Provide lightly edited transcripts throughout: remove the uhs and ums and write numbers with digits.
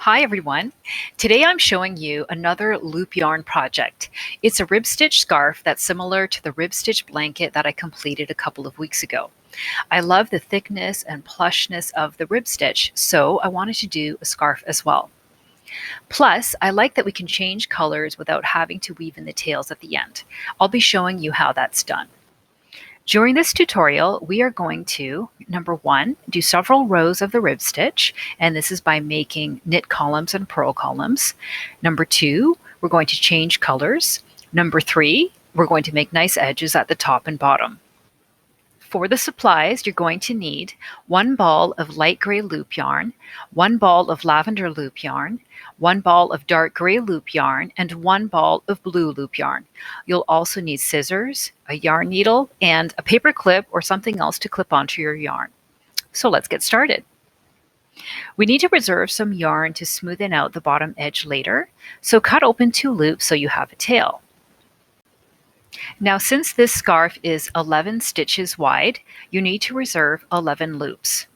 Hi everyone. Today I'm showing you another loop yarn project. It's a rib stitch scarf that's similar to the rib stitch blanket that I completed a couple of weeks ago. I love the thickness and plushness of the rib stitch, so I wanted to do a scarf as well. Plus, I like that we can change colors without having to weave in the tails at the end. I'll be showing you how that's done. During this tutorial, we are going to, number one, do several rows of the rib stitch, and this is by making knit columns and purl columns. Number two, we're going to change colors. Number three, we're going to make nice edges at the top and bottom. For the supplies, you're going to need 1 ball of light gray loop yarn, 1 ball of lavender loop yarn, 1 ball of dark gray loop yarn, and 1 ball of blue loop yarn. You'll also need scissors, a yarn needle, and a paper clip or something else to clip onto your yarn. So let's get started. We need to reserve some yarn to smoothen out the bottom edge later, so cut open 2 loops so you have a tail. Now, since this scarf is 11 stitches wide, you need to reserve 11 loops.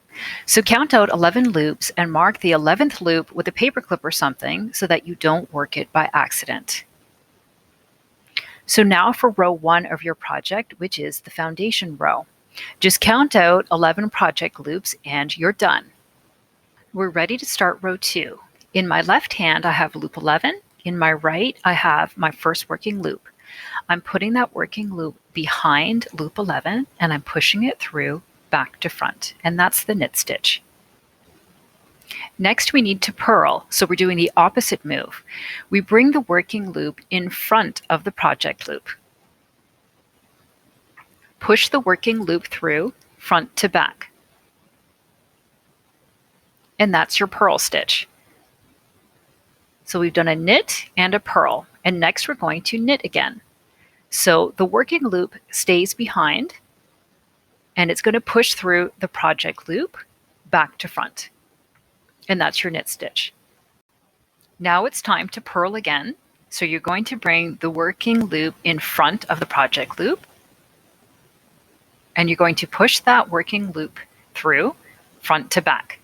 So count out 11 loops and mark the 11th loop with a paper clip or something so that you don't work it by accident. So now for row 1 of your project, which is the foundation row. Just count out 11 project loops and you're done. We're ready to start row 2. In my left hand, I have loop 11. In my right, I have my first working loop. I'm putting that working loop behind loop 11 and I'm pushing it through back to front, and that's the knit stitch. Next we need to purl, so we're doing the opposite move. We bring the working loop in front of the project loop. Push the working loop through front to back, and that's your purl stitch. So we've done a knit and a purl, and next we're going to knit again. So the working loop stays behind and it's going to push through the project loop back to front. And that's your knit stitch. Now it's time to purl again. So you're going to bring the working loop in front of the project loop and you're going to push that working loop through front to back.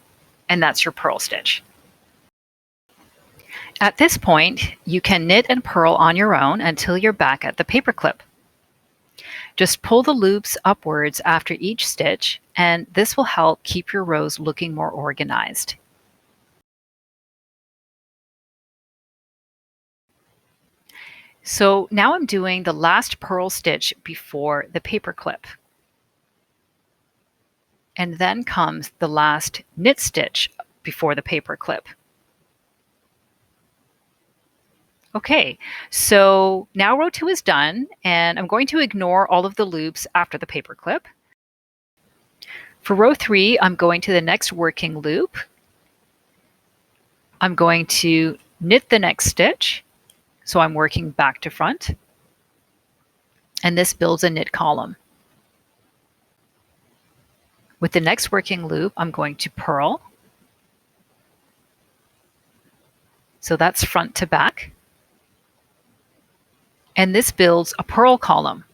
And that's your purl stitch. At this point, you can knit and purl on your own until you're back at the paper clip. Just pull the loops upwards after each stitch, and this will help keep your rows looking more organized. So now I'm doing the last purl stitch before the paper clip. And then comes the last knit stitch before the paper clip. Okay, so now row 2 is done, and I'm going to ignore all of the loops after the paper clip. For row 3, I'm going to the next working loop. I'm going to knit the next stitch, so I'm working back to front, and this builds a knit column. With the next working loop, I'm going to purl, so that's front to back. And this builds a purl column.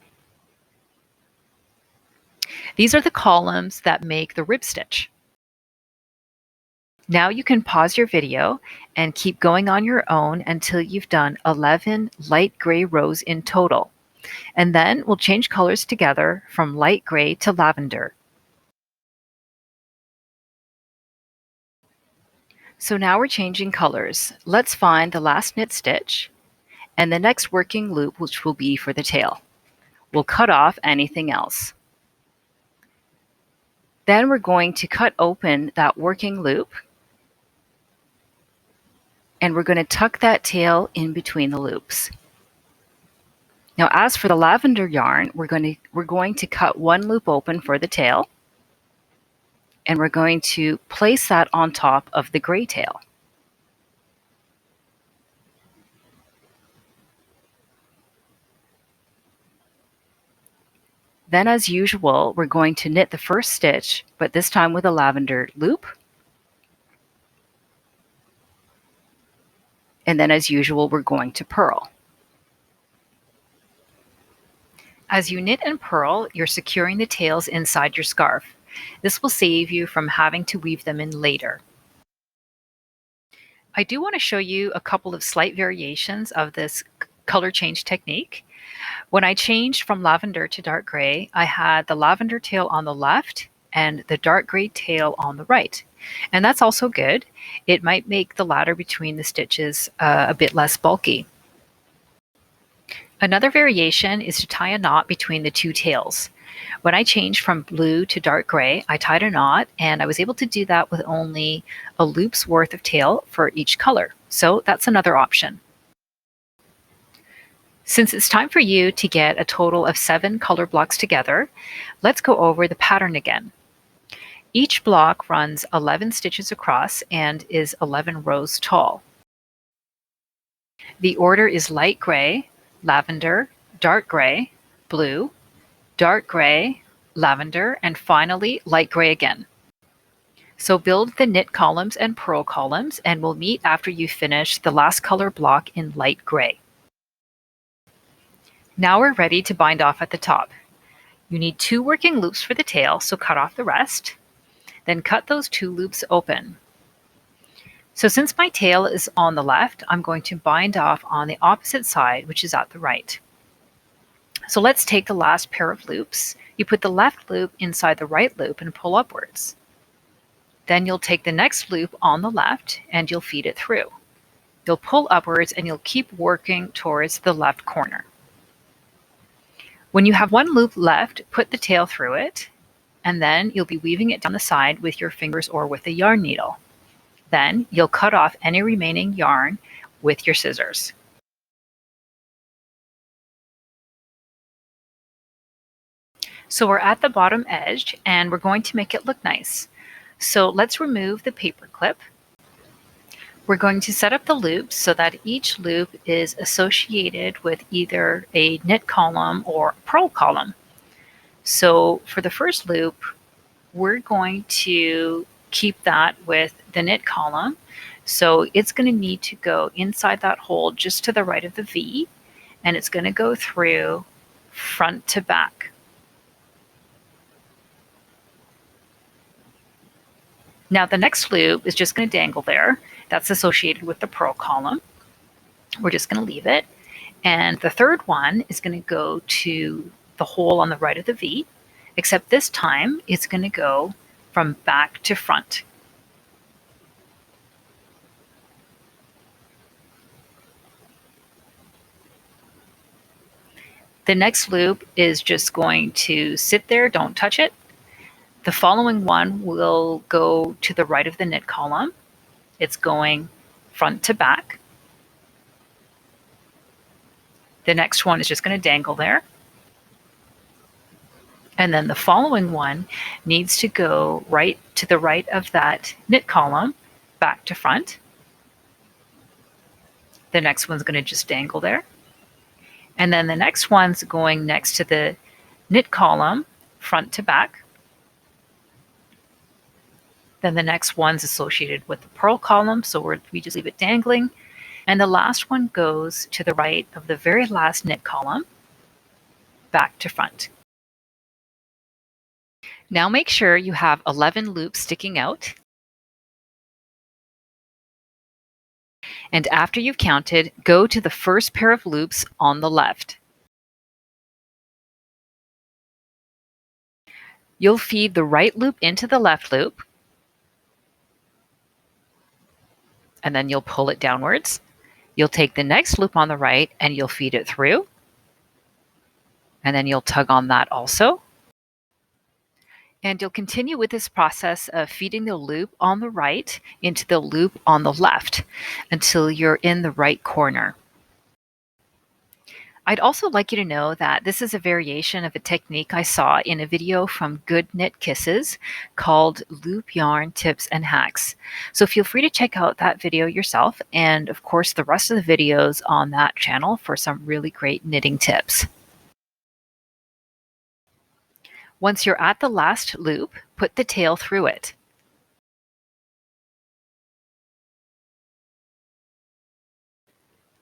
These are the columns that make the rib stitch. Now you can pause your video and keep going on your own until you've done 11 light gray rows in total. And then we'll change colors together from light gray to lavender. So now we're changing colors. Let's find the last knit stitch and the next working loop, which will be for the tail. We'll cut off anything else. Then we're going to cut open that working loop and we're going to tuck that tail in between the loops. Now as for the lavender yarn, we're going to cut 1 loop open for the tail and we're going to place that on top of the gray tail. Then as usual, we're going to knit the first stitch, but this time with a lavender loop. And then as usual, we're going to purl. As you knit and purl, you're securing the tails inside your scarf. This will save you from having to weave them in later. I do want to show you a couple of slight variations of this color change technique. When I changed from lavender to dark gray, I had the lavender tail on the left and the dark gray tail on the right. And that's also good. It might make the ladder between the stitches a bit less bulky. Another variation is to tie a knot between the two tails. When I changed from blue to dark gray, I tied a knot, and I was able to do that with only a loop's worth of tail for each color. So that's another option. Since it's time for you to get a total of 7 color blocks together, let's go over the pattern again. Each block runs 11 stitches across and is 11 rows tall. The order is light gray, lavender, dark gray, blue, dark gray, lavender, and finally light gray again. So build the knit columns and purl columns, and we'll meet after you finish the last color block in light gray. Now we're ready to bind off at the top. You need 2 working loops for the tail, so cut off the rest. Then cut those 2 loops open. So since my tail is on the left, I'm going to bind off on the opposite side, which is at the right. So let's take the last pair of loops. You put the left loop inside the right loop and pull upwards. Then you'll take the next loop on the left and you'll feed it through. You'll pull upwards and you'll keep working towards the left corner. When you have 1 loop left, put the tail through it, and then you'll be weaving it down the side with your fingers or with a yarn needle. Then you'll cut off any remaining yarn with your scissors. So we're at the bottom edge and we're going to make it look nice. So let's remove the paper clip. We're going to set up the loops so that each loop is associated with either a knit column or a purl column. So for the first loop, we're going to keep that with the knit column. So it's going to need to go inside that hole just to the right of the V, and it's going to go through front to back. Now the next loop is just going to dangle there. That's associated with the purl column. We're just going to leave it. And the third one is going to go to the hole on the right of the V, except this time it's going to go from back to front. The next loop is just going to sit there, don't touch it. The following one will go to the right of the knit column. It's going front to back. The next one is just going to dangle there. And then the following one needs to go right to the right of that knit column, back to front. The next one's going to just dangle there. And then the next one's going next to the knit column, front to back. Then the next one's associated with the purl column, so we just leave it dangling. And the last one goes to the right of the very last knit column, back to front. Now make sure you have 11 loops sticking out. And after you've counted, go to the first pair of loops on the left. You'll feed the right loop into the left loop, and then you'll pull it downwards. You'll take the next loop on the right and you'll feed it through. And then you'll tug on that also. And you'll continue with this process of feeding the loop on the right into the loop on the left until you're in the right corner. I'd also like you to know that this is a variation of a technique I saw in a video from Good Knit Kisses called Loop Yarn Tips and Hacks. So feel free to check out that video yourself, and of course the rest of the videos on that channel for some really great knitting tips. Once you're at the last loop, put the tail through it.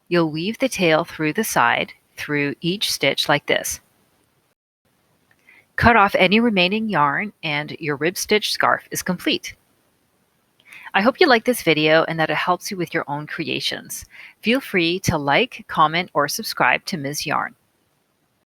You'll weave the tail through the side, through each stitch like this. Cut off any remaining yarn and your rib stitch scarf is complete. I hope you like this video and that it helps you with your own creations. Feel free to like, comment, or subscribe to Ms. Yarn.